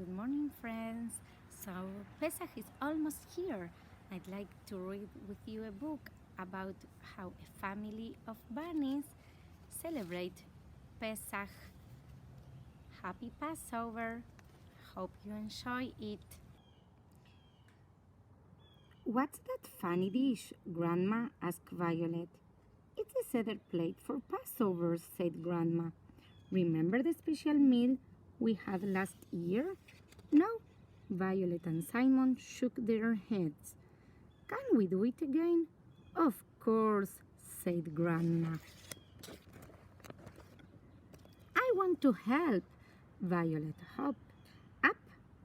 Good morning, friends. So, Pesach is almost here. I'd like to read with you a book about how a family of bunnies celebrate Pesach. Happy Passover. Hope you enjoy it. What's that funny dish? Grandma asked Violet. It's a cedar plate for Passover, said Grandma. Remember the special meal we had last year? No. Violet and Simon shook their heads. Can we do it again? Of course, said Grandma. I want to help. Violet hopped up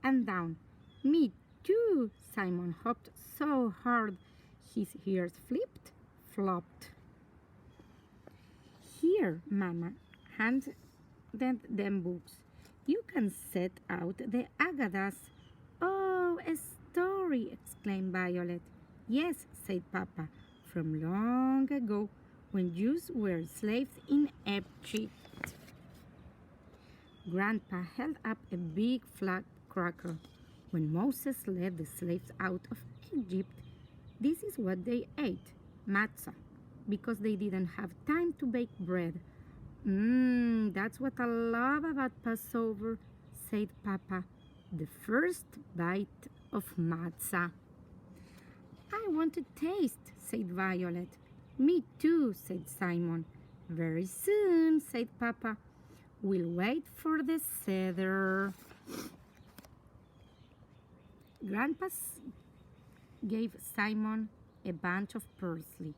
and down. Me too. Simon hopped so hard his ears flipped, flopped. Here, Mama, handed them books. You can set out the Agadas. Oh, a story, exclaimed Violet. Yes, said Papa, from long ago, when Jews were slaves in Egypt. Grandpa held up a big flat cracker. When Moses led the slaves out of Egypt, this is what they ate, matzah, because they didn't have time to bake bread. That's what I love about Passover, said Papa. The first bite of matzah. I want to taste, said Violet. Me too, said Simon. Very soon, said Papa. We'll wait for the cedar. Grandpa gave Simon a bunch of parsley.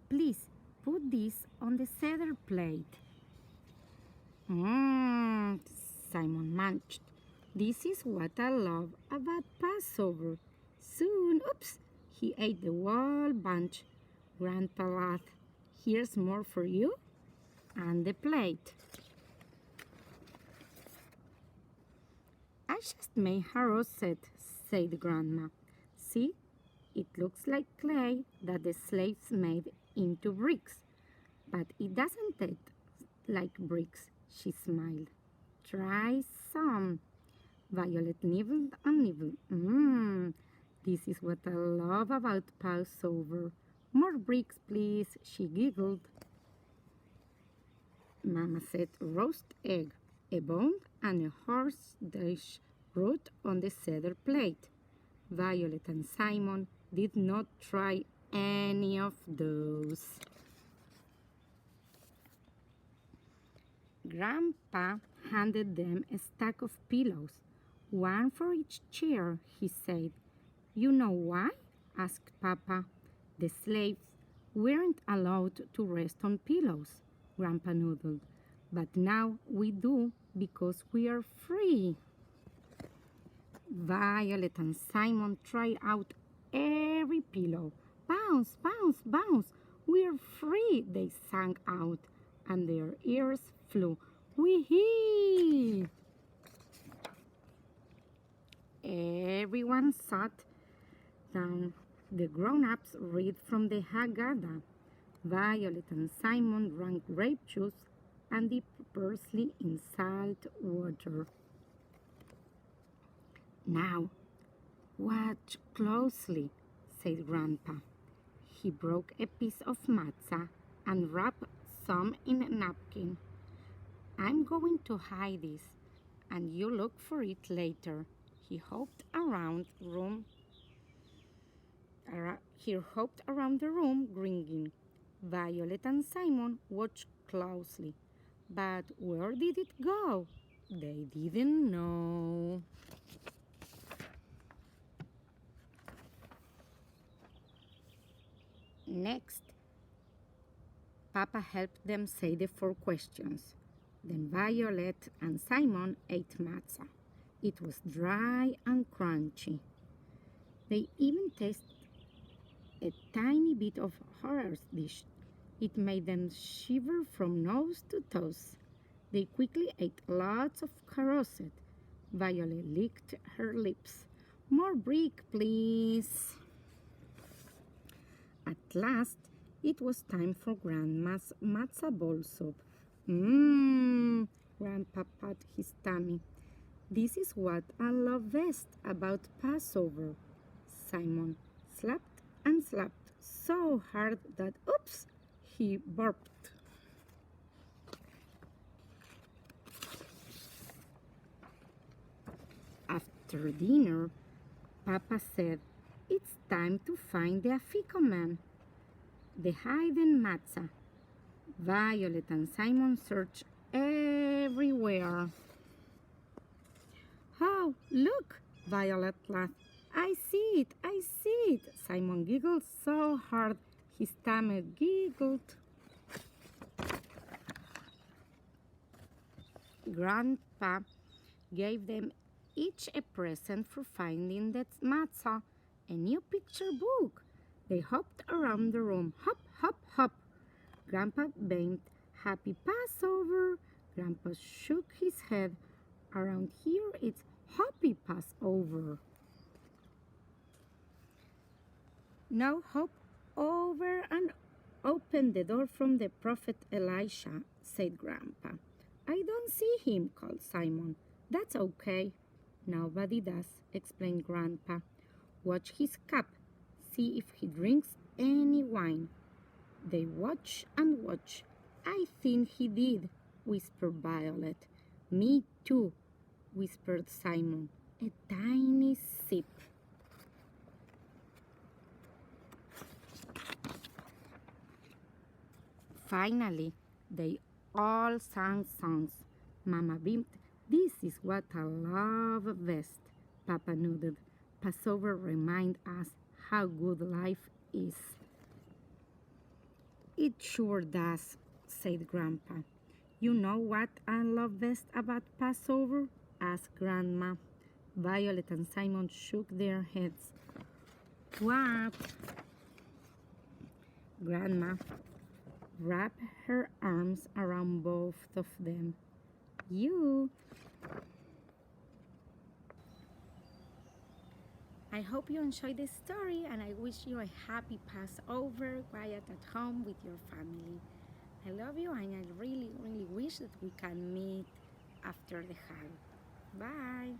Please put this on the cedar plate. Simon munched. This is what I love about Passover. Soon, he ate the whole bunch. Grandpa laughed. Here's more for you and the plate. I just made a rosette, said Grandma. See, it looks like clay that the slaves made into bricks, but it doesn't taste like bricks, she smiled. Try some. Violet nibbled and nibbled. This is what I love about Passover. More bricks, please, she giggled. Mama said roast egg, a bone, and a horseradish root on the cedar plate. Violet and Simon did not try any of those. Grandpa handed them a stack of pillows, one for each chair, he said. You know why? Asked Papa. The slaves weren't allowed to rest on pillows, Grandpa nodded. But now we do because we are free. Violet and Simon tried out every pillow. Bounce, bounce, bounce. We're free, they sang out, and their ears flew. Wee-hee! Everyone sat down. The grown-ups read from the Haggadah. Violet and Simon drank grape juice and dipped parsley in salt water. Now, watch closely, said Grandpa. He broke a piece of matzah and wrapped some in a napkin. I'm going to hide this, and you look for it later. He hopped around the room, grinning. Violet and Simon watched closely. But where did it go? They didn't know. Next, Papa helped them say the 4 questions. Then Violet and Simon ate matzah. It was dry and crunchy. They even tasted a tiny bit of horseradish. It made them shiver from nose to toes. They quickly ate lots of carousel. Violet licked her lips. More brick, please. At last, it was time for Grandma's matzah ball soup. Grandpa patted his tummy. This is what I love best about Passover. Simon slapped and slapped so hard that, oops, he burped. After dinner, Papa said, "It's time to find the Afikoman, the hidden matzah." Violet and Simon searched everywhere. "Oh, look!" Violet laughed. "I see it! I see it!" Simon giggled so hard his stomach giggled. Grandpa gave them each a present for finding the matzah, a new picture book. They hopped around the room. Hop, hop, hop. Grandpa beamed, "Happy Passover." Grandpa shook his head. "Around here it's Hoppy Passover." "Now hop over and open the door from the prophet Elisha," said Grandpa. "I don't see him," called Simon. "That's okay." "Nobody does," explained Grandpa. "Watch his cup. See if he drinks any wine." They watched and watched. "I think he did," whispered Violet. "Me too," whispered Simon. "A tiny sip." Finally, they all sang songs. Mama beamed. "This is what I love best." Papa nodded. "Passover reminds us how good life is." "It sure does," said Grandpa. "You know what I love best about Passover?" asked Grandma. Violet and Simon shook their heads. "What?" Grandma wrapped her arms around both of them. "You." I hope you enjoyed this story, and I wish you a happy Passover, quiet at home with your family. I love you, and I really, really wish that we can meet after the Hag. Bye.